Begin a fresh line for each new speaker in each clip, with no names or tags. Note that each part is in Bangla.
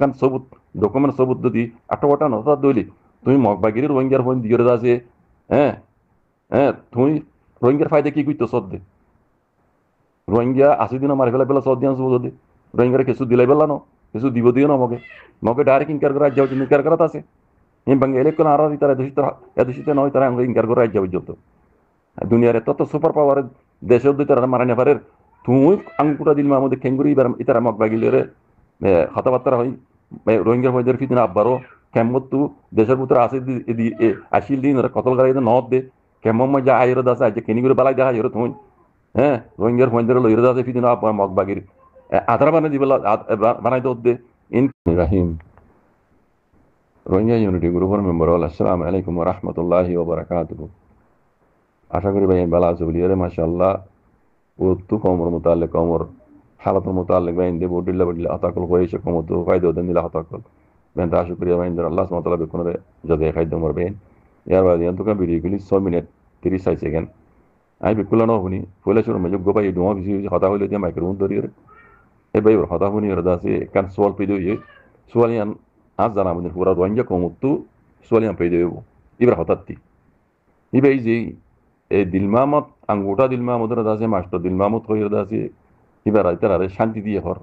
কারণ সবুত ডকুমেন্ট সবুত যদি আটটা নটা দইলি তুমি মগবাগিরি রোহিঙ্গার ফোন দিয়ে আছে হ্যাঁ হ্যাঁ তুমি রোহিঙ্গার ফায়দা কি করতো সদ দে রোহিঙ্গা 80 দিন মারি ফেলা সদ দিয়ে যদি রোহিঙ্গার কিছু দিলাই পেলা ন কিছু দিব দিও না মগে মগে ডাইরেক্ট ইনকার করে রাজ্য ইনকার করাত আছে এই বাঙ্গে এলেকন আর তারা এদূষিত নয় তারা ইনকার করে রাজ্য পর্যন্ত দুনিয়ার এত সুপার পাওয়ারের দেশের দুই তারা মারা নেপারের তুই আঙ্কুটা দিল আমাদের খেঙ্গুরি ইতারা মগবাগিলের কথাবার্তা হয় রোহিঙ্গার মধ্যে ফিদিন আব্বারও কেমত তু দেশের ভিতরে আসে আসিল দিন কতল গাড়ি নদ দে কেমন মজা আইর আছে আজ কেনি করে বেলায় দেখা তুই হ্যাঁ রোহিঙ্গার মধ্যে লইর আছে ফিদিন আব্বার মগবাগির আধার বানাই দিবে বানাই they in Rahim Rohingya unity গ্রুপের মেম্বার আসসালামু আলাইকুম ওয়া রাহমাতুল্লাহি ওয়া বারাকাতুহু আশা করি ভাই ভালো আছে বলি আরে মাশাআল্লাহ وتو كومر متعلق كومر حالة المتعلق بين دي بوديلا بوديلا أتاكل كويس كومر تو فايدة ودن دي لا أتاكل بين تاشو كريا بين در الله سبحانه وتعالى بيكون جزاء خير مر بين يا بعد ينتو كان بيري كلي 100 মিনিট 30 সেকেন্ড আই বিকুলা ন হুনি ফুলে শুরু মজব গোপাই ডুমা বিসি কথা হইলে যে মাইক্রোফোন ধরি এ ভাই কথা হুনি রদা সে কান সোয়াল পেদো য়ে সোয়ালিয়ান আজ জানা মনে পুরা রোহিঙ্গা কমতু সোয়ালিয়ান পেদো ইবরা হতাতি ইবাই যে এই দিলমামত আঙ্গুটা দিলমামতের আছে মাস্টার দিলমামত হয়ে আছে এবার তারা শান্তি দিয়ে হর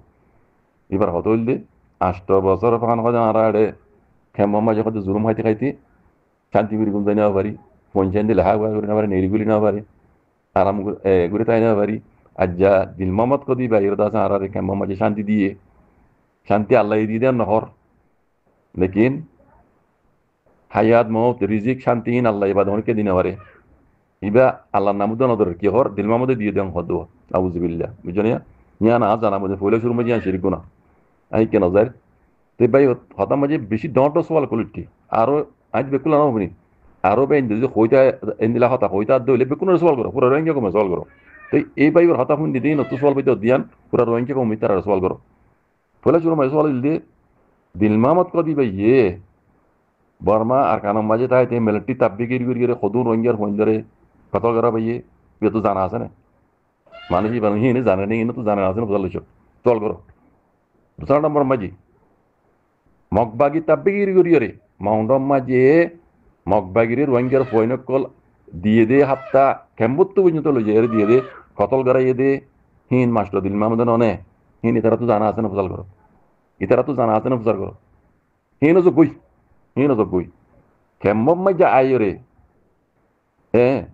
এবার হত হইল দে 8 বছর ফান হয় আর আড়ে খেমা মাঝে কত জুলুম খাইতে খাইতে শান্তি করে গুম নেওয়া পারি পঞ্চায়েত দিলে হা করে না পারি নেড়িগুলি নেওয়া পারি আরাম ঘুরে তাই নেওয়া পারি আর যা দিলমামত কদি বাইরে আছে আর আড়ে খেমা মাঝে শান্তি দিয়ে শান্তি আল্লাহ দিয়ে দেন নহর লেকিন হায়াত মত রিজিক শান্তিহীন আল্লাহ এবার অনেকে দিনে পারে ইবা আল্লাহ নামুদ নদর কি হর দিল মামদে দিয়ে দেন হদ আউযুবিল্লাহ বুঝনিয়া নিয়া না জানা মধ্যে ফলে শুরু মধ্যে শিরিক গুনাহ আই কেন যায় তে ভাই হতা মাঝে বেশি ডট সওয়াল কলিটি আরো আজ বেকুলা না হবনি আরো বেন যদি হইতা এন্দিলা হতা হইতা দইলে বেকুন সওয়াল করো পুরো রোহিঙ্গা কমে সওয়াল করো তো এই ভাই হতা হুন দিদি নতু সওয়াল বইতে দিয়ান পুরো রোহিঙ্গা কমে তারা সওয়াল করো ফলে শুরু মাঝে সওয়াল দিলে দিল মামত কদি ভাই বর্মা আর কানাম মাঝে তাই তে মিলিটারি তাববিগির গিরে খদুন রোহিঙ্গার হইন্দরে কত করা ভাইয়ে ইয়ে তো জানা আছে না মানুষই মানুষই এনে জানে নেই তো জানা আছে না বুঝাল চল করো দুসরা নম্বর মাঝি মগবাগি তাব্বিগিরি করিয়রে মাউন্ডম মাঝে মগবাগিরি রোহিঙ্গার ফয়নকল দিয়ে দে হাপ্তা কেম্বুত পর্যন্ত লই যায় দিয়ে দে কতল গড়াইয়ে দে হিন মাস্টার দিল মাহমুদ ননে হিন ইতারা তো জানা আছে না বুঝাল করো ইতারা তো জানা আছে না বুঝাল করো হিনও তো কই কেম্বম মাঝে আইরে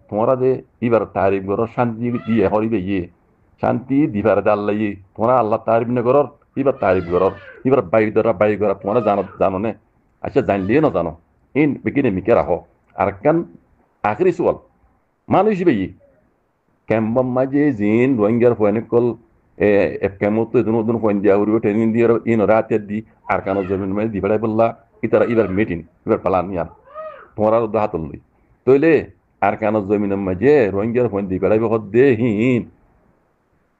তোমরা যে এবার তারিফ করো শান্তি দিয়ে হরিবে শান্তি দিবার আল্লাহ তোমরা আল্লাহ তারিফ নে করর এবার তারিফ করর এবার বাইর করা তোমরা জানো নে আচ্ছা জানলিয়ে না জানো ইন বিকিনে মিকে রাখো আর কান আখরি সোয়াল মানুষ বেই কেম্বম মাঝে জিন রোহিঙ্গার ফয়নিকল কেমত নতুন ফয়ন দিয়া উড়িব ট্রেনিং দিয়ে ইন রাতে দি আর কানো জমিন মাঝে দিবাই বললা ইতারা এবার মিটিং এবার পালান ইয়ার তোমরা হাতল লই তইলে আর কেন জমিনের মাঝে রোহিঙ্গার ফোন দিয়ে বেড়াইবে দে হিন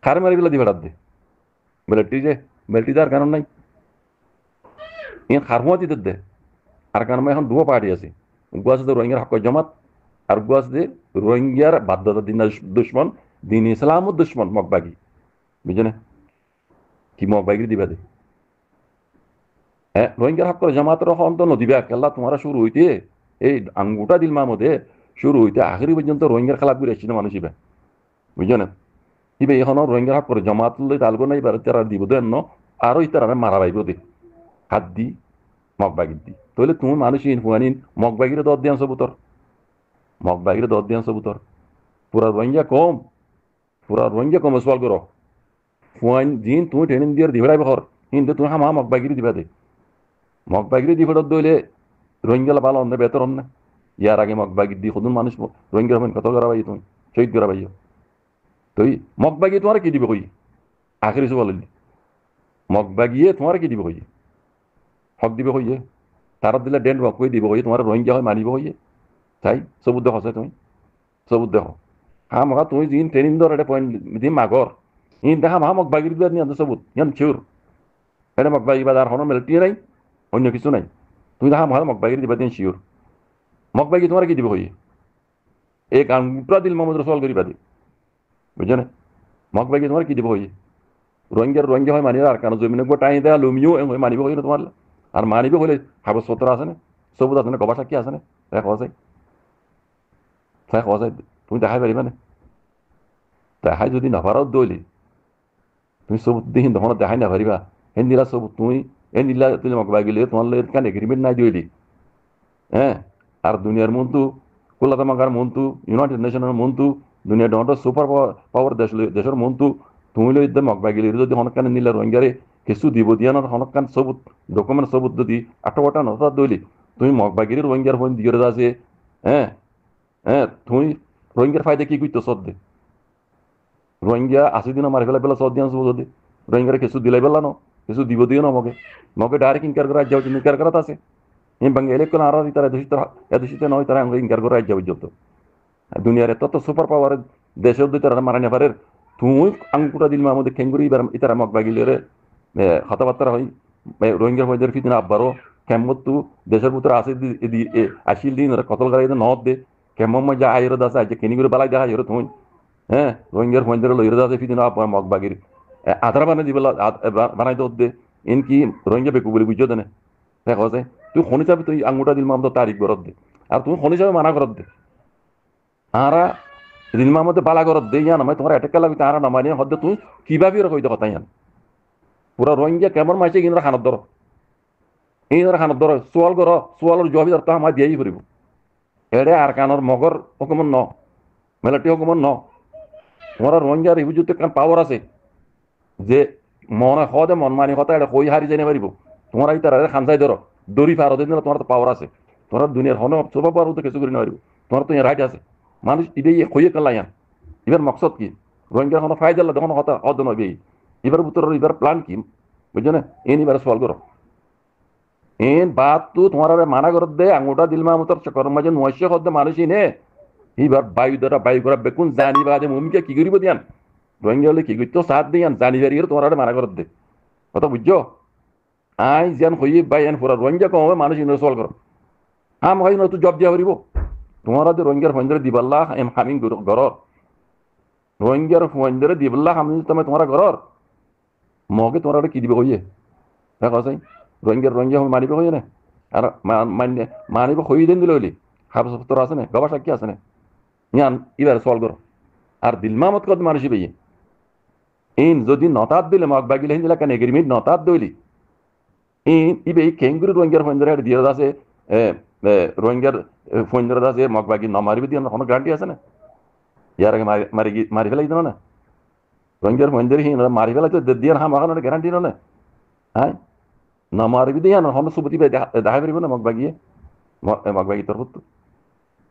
খার মারি বেলা দিয়ে বেড়াত দে বেলটি আর কারণ নাই ইন খার হুয়া দিতে দে আর কারণ এখন দুয়া পার্টি আছে গুয়া আছে রোহিঙ্গার হক জমাত আর গুয়া আছে রোহিঙ্গার বাধ্যতা দিন দুশ্মন দিন ইসলাম দুশ্মন মগবাগি বুঝলে কি মগবাগি দিবা দে হ্যাঁ রোহিঙ্গার হক জমাতের অন্ত নদিবা কেল্লা তোমারা শুরু হইতে এই আঙ্গুটা দিল মামদে শুরু হইতে আখেরি পর্যন্ত রোহিঙ্গার খেলা করে এসেছিল মানুষ ইবে বুঝছো না ইবে এখনো রোহিঙ্গার হক করে জমাত লই তালগো নাই এবার তারা দিব দেন আরো তারা মারা পাইব দে হাত দি মগবাগির দি তাহলে তুমি মানুষ ইনফুয়ানিন মগবাগিরে দর দিয়ান সবুতর মগবাগিরে দর দিয়ান সবুতর পুরা রোহিঙ্গা কম সওয়াল করো ফুয়াইন দিন তুমি ট্রেনিং দিয়ে দিবেড়াই বহর কিন্তু তুমি হামা মগবাগিরি দিবা দে মগবাগিরি দিবে দইলে রোহিঙ্গা ভালো অন্য বেতর অন্য ইয়ার আগে মগবাগি দি সদুন মানুষ রোহিঙ্গা কত করা পাই তুমি শহীদ করা পাইও তুই মগবাগি তোমার কি দিবে কই আখেরি সব বলি মগবাগিয়ে তোমার কি দিবে কই হক দিবে কইয়ে তারা দিলে ডেন্ট হক কই দিব কই তোমার রোহিঙ্গা হয় মানিব কইয়ে তাই সবুত দেখো তুমি সবুত দেখো হ্যাঁ মগা তুমি যিন ট্রেনিং দর এটা পয়েন্ট দিম মাগর ইন দেখা মা মগবাগির দিবার নিয়ে সবুত ইয়ান চিউর এটা মগবাগি বাজার হনো মেলটি নাই অন্য কিছু নাই তুমি দেখা মহা মগবাগির দিবা দিন শিওর মগবাগি তোমার কি দিব হই এক আংটা দিল মোহাম্মদ রসুল করিবা দি বুঝছো না মগবাগি তোমার কি দিব হই রোহিঙ্গা হয় মানিবে আর কারণ জমিনে গোটাই দেয়া লুমিও হয় মানিবে হয় না তোমার আর মানিবে হলে কাগজপত্র আছে না সবুজ আছে না গবা সাক্ষী আছে না তাই হওয়া যায় তাই হওয়া যায় তুমি দেখাই পারিবা না দেখাই যদি নাপারাও দইলি তুমি সবুজ দিন তখন দেখাই না পারিবা হেন দিলা সবুজ তুমি এন দিলা তুমি মকবা গেলে তোমার কান এগ্রিমেন্ট নাই দইলি হ্যাঁ আর দুনিয়ার মন্তু কলকাতা মাগার মন্তু ইউনাইটেড নেশনের মন্তু দুনিয়ার ডনটা সুপার পাওয়ার দেশের মন্তু তুমি লই ইদ্দে মকবা গেলে যদি হনকান নিলা রোহিঙ্গারে কিছু দিব দিয়ানোর হনকান সবুত ডকুমেন্ট সবুত যদি আটটা নটা দইলি তুমি মকবাগিরি রোহিঙ্গার ফোন দিয়ে আছে হ্যাঁ হ্যাঁ তুমি রোহিঙ্গার ফায়দা কি করতো সদ্দে রোহিঙ্গা 80 দিন মারি ফেলা পেলা সদ দিয়ান যদি রোহিঙ্গারে কিছু দিলাই পেলা ন কিছু দিব দিও না মগে মগে ডাইরেক্ট ইনকার করা যাও ইনকার করাত আছে এই বাঙ্গে এলেকন আর তারা এদেশিত নয় তারা ইনকার করা যাও পর্যন্ত দুনিয়ার এত সুপার পাওয়ারের দেশের দুই তারা মারা নেপারের তুই আঙ্কুটা দিল আমাদের খেঙ্গুরি ইতারা মকবাগিলের কথাবার্তা হয় রোহিঙ্গা ফৌজের ফিদিন আব্বারও কেমত তু দেশের ভিতরে আসে আসিল দিন কতল গাড়ি নদ দে কেমন মজা আইর দাসে আজ কেনি করে বালাই দেখা আইর তুই হ্যাঁ রোহিঙ্গার ফৌজের লইর দাসে ফিদিন আব্বার মকবাগির আধার বানাই দিবে বানাই দে এন কি রোহিঙ্গা বেকু বলে বুঝছো দেনে দেখ আছে তুই খনি চাবি তুই আঙ্গুটা দিল মামদ তারিখ করত দে আর তুমি খনি চাবি মানা করত দে আরা দিলমা মধ্যে বালা করত দে ইয়ান তোমার এটেকা লাগবে তারা নামানি হদ্দে তুই কিভাবে কইতে কথা ইয়ান পুরা রোহিঙ্গা কেমন মাইছে কিনা খানত ধর এই খানত ধর সোয়ালের জবাবি ধরতে আমার দিয়েই ফুরিব এড়ে আর কানর মগর হুকুমন ন মেলাটি হুকুমন ন তোমার রোহিঙ্গার ইহুযুতে কান পাওয়ার আছে যে মনে হদে মন মানি কথা এটা কই হারি জানি পারিব তোমার এই তারা খানসাই ধরো দড়ি পার হতে তোমার তো পাওয়ার আছে তোমার দুনিয়ার হন সব পাওয়ার কিছু করে নেওয়ারিব তোমার তো রাইট আছে মানুষ ইডেই হইয়ে কালাইয়ান এবার মকসদ কি রোহিঙ্গার কোনো ফায়দা দেখুন কথা অদ নবে এবার ভিতর এবার প্ল্যান কি বুঝছো না এন এবার সলভ করো এন বাদ তো তোমার মানা করত দে আঙুটা দিলমা মতর চকর মাঝে নয়শে হদ মানুষই নে এইবার বায়ু করা বেকুন জানি বাদে মমিকে কি করিব দিয়ান রোহিঙ্গা হলে কি করতো সাথ দিয়ান জানি বাড়ি তোমার মানা করত দে কথা বুঝছো আই যেন হইয়ে বাই এন পুরা রোহিঙ্গা কম হবে মানুষ ইনভেস্ট করো হাম হয় না তো জব দিয়া পারিব তোমার রোহিঙ্গার ফন্ডরে দিবাল্লা হামিং ঘর রোহিঙ্গার ফন্ডরে দিবাল্লা হামিং তোমার ঘর মগে তোমার কি দিবে কইয়ে দেখো চাই রোহিঙ্গা মানিব কইয়ে না আর মানিব কই দিন দিলে হইলি কাগজপত্র আছে না গবা সাক্ষী আছে না ইয়ান এবার সলভ করো আর দিলমামত কত মানুষ পেয়ে ইন যদি নতাত দিলে মগ বাগিলে হিন্দিলা কেন এগ্রিমেন্ট নতাত দইলি ইন ইবে কেঙ্গুরি রোহিঙ্গার ফন্ডরে দিয়ে আছে রোহিঙ্গার ফন্ডরে আছে মগ বাগি ন মারিবি দিয়ে কোনো গ্যারান্টি আছে না ইয়ার আগে মারি ফেলাই দিল না রোহিঙ্গার ফন্ডরে মারি ফেলাই তো দিয়ে হাম আগানোর গ্যারান্টি না হ্যাঁ না মারিবি দিয়ে না হন সুবতি দেখা পারিব না মগবাগি তোর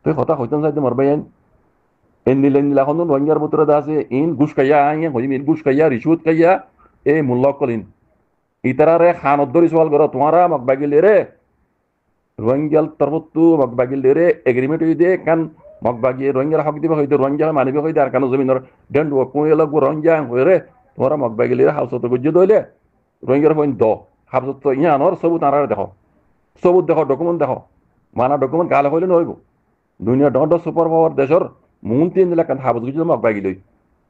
তুই কথা হইতাম চাইতে মারবাই এন নিলা এখন রোহিঙ্গার ভিতরে আছে ইন ঘুষ খাইয়া হইম ইন ঘুষ খাইয়া রিসুত খাইয়া এই মূল্য কলিন ইতারারে খানত ধরি সওয়াল করো তোমারা মগবাগিলে রে রোহিঙ্গাল তরফতু মগবাগিলে রে এগ্রিমেন্ট হই দে কান মগবাগি রোহিঙ্গার হক দিবে হইতে রোহিঙ্গা মানিবে হইতে আর কানো জমিনের ডেন্ড কোই লাগবো রোহিঙ্গা হয়ে রে তোমারা মগবাগিলে হাউসত গুজ্জে দইলে রোহিঙ্গার পয়েন্ট দ হাফসত তো ইয়ানোর সবুত আনার দেখো সবুত দেখো ডকুমেন্ট দেখো মানা ডকুমেন্ট গালে হইলে নহইব দুনিয়া ডন্ড সুপার পাওয়ার দেশের মন্ত্রী ইন্দিলা কান হাফত গুজ্জে মগবাগি লই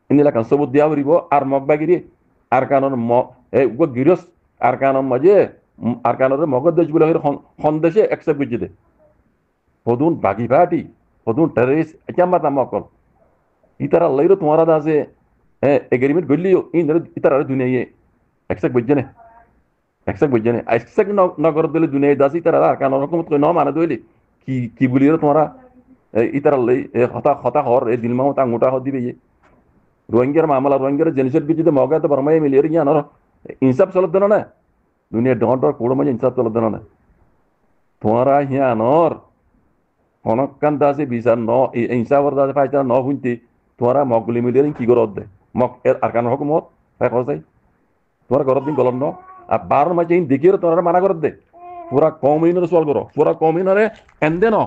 ইন্দিলা কান সবুত দিয়া হরিব আর মগবাগিরি আর কানর গিরস আর কানর মাঝে আর কানর মগর দেশ বলে সন্দেশে একসেপ্ট গুজ্জে দে হদুন বাগি পার্টি হদুন টেররিস্ট একাম্বাতা মকল ইতারা লইরো তোমার আছে এগ্রিমেন্ট গলিও ইতারা দুনিয়া একসেপ্ট গুজ্জে নে একসাক বুঝছে না একসাক নগর দিলে দুনিয়া দাসি তারা আর কারণ রকম ন মানে দইলে কি বলি তোমরা ইতারা লই হতা হর এই দিলমাও তা মোটা হর দিবে রোহিঙ্গার মামলা রোহিঙ্গার জিনিসের বিচিতে মগা তো বরমাই মিলিয়ে গিয়ে আনার ইনসাফ চলত দেন না দুনিয়া ডর কোড়ো মাঝে ইনসাফ চলত দেন না তোমরা হিয়া আনর হনকান দাসে বিচার ন ইনসাফর দাসে পাইতা ন শুনতে তোমরা মগগুলি মিলিয়ে কি করত দে মগ আর কারণ রকমত তাই কসাই তোমার ঘরের দিন গলম ন আর 12 মাঝে দেখিয়ে তোমরা মানা করত দে পুরা কমিনারে সওয়াল করো পুরা কমিনারে এন্দে ন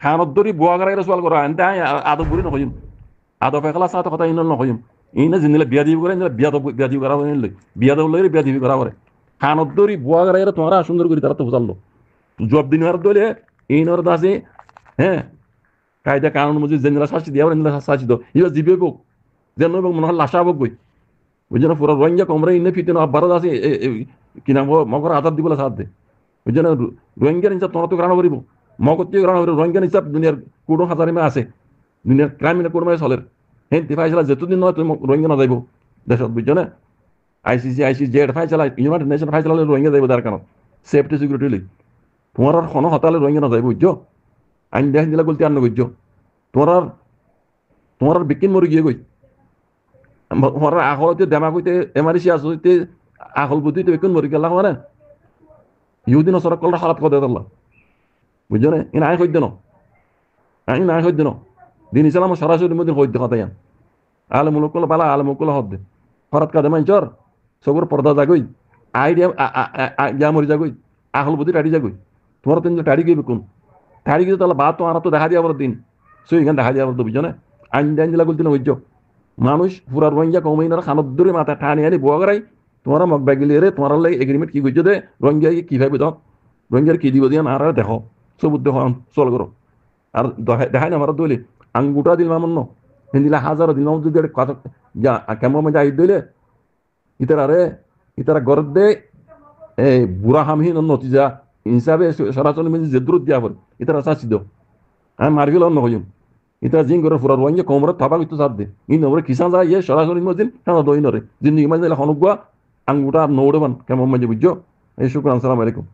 খানত ধরি বুয়া গড়াইরে সওয়াল করো এন্দে আদব বুড়ি নকইম আদব ফেকলা সাথে কথা ইন নকইম ইনে জিনিলে বিয়া দিব করে বিয়া দিব করা হইল বিয়া দব লইরে বিয়া দিবি করা করে খানত ধরি বুয়া গড়াইরে তোমরা সুন্দর করে তারা তো বুঝালো জব দিন আর দলে ইনর দাসে হ্যাঁ কায়দা কানুন মুজি জেনলা শাস্তি দিয়া ইনলা শাস্তি দাও ইবা জিবে বক যেন মনে হয় লাশা বক বই বুঝছো না? পুরো রোহিঙ্গা কমরে ইনে ফিতে না ভারত আছে কিনা মগর আজাদ দিবলে সাথ দে, বুঝছো না? রোহিঙ্গার হিসাব তোমার তো গ্রহণ করিব, মগর থেকে গ্রহণ করিব। রোহিঙ্গার হিসাব দুনিয়ার কোটি হাজারিমে আছে, দুনিয়ার ক্রাইমিনে কোনোভাবে চলে। হেন ফাইসলা যেতদিন নয় তুমি রোহিঙ্গা না যাইব দেশত, বুঝছো না? আইসিসি জেড ফাইসলা ইউনাইটেড নেশন ফাইসলা রোহিঙ্গা যাইব তার কারণ সেফটি সিকিউরিটি লই। তোমার আর কোনো হতালে রোহিঙ্গা না যাইব, বুঝছো? আইন দেখান দিলা বলতে আর না, বুঝছো? তোমার আর বিকিন মরি গিয়ে গই তোমার আখল হইতে দেমাগ হইতে এমারিসি আস হইতে আখল বুদ্ধি তো বেকুন মরি গেলা মানে ইহুদিন সরক কলটা খারাপ করে দিল, বুঝছো না? ইন আই হইতে ন, আইন নাই হইতে ন দিন ইসলাম সরাসরি মধ্যে হইতে কথা ইয়ান আলে মুলকুল বালা আলে মুলকুল হদ্দে হরাত কাদে মাইচর সবর পর্দা জাগই আইডিয়া যা মরি যাগই আখল বুদ্ধি টাড়ি যাগই। তোমার তিন টাড়ি গই বেকুন টাড়ি গিয়ে তাহলে বা তোমার তো দেখা দিয়া দিন সই এখানে দেখা দিয়া বুঝছো না? আইন ডাইন দিলা বলতে না, বুঝছো? মানুষ পুরা রোহিঙ্গা কমাইনার খানত ধরে মাথা টানি আনি বুয়াগরাই তোমার মগ বাগিলি রে তোমার লাগে এগ্রিমেন্ট কি করছো দে রোহিঙ্গা কি ভাবে দাও রোহিঙ্গার কি দিব দিয়ে আর দেখো সবুজ দেখো চল করো আর দেখাই না আমার দইলে আঙ্গুটা দিল মামন হিন্দিলা হাজারো দিল মামন যদি কথা যা কেমন মজা আই দইলে ইতার আরে ইতারা গরদ দে এই বুড়া হামহীন নতিজা হিসাবে সরাসরি মিলে যে দূর দিয়া পর ইতারা চাচ্ছি দাও আমি মারবিল অন্য হইম ইতারা জিং করে ফুরার রোহিঙ্গা কোমরে থাবা কিন্তু চাপ দে ই নবরে কিসান যায় ইয়ে সরাসরি মজিন হ্যাঁ দই নরে জিন্দিগি মাঝে হনুকা আঙ্গুটা নৌড়ে বান কেমন মাঝে, বুঝছো? এই শুক্রান, সালাম আলাইকুম।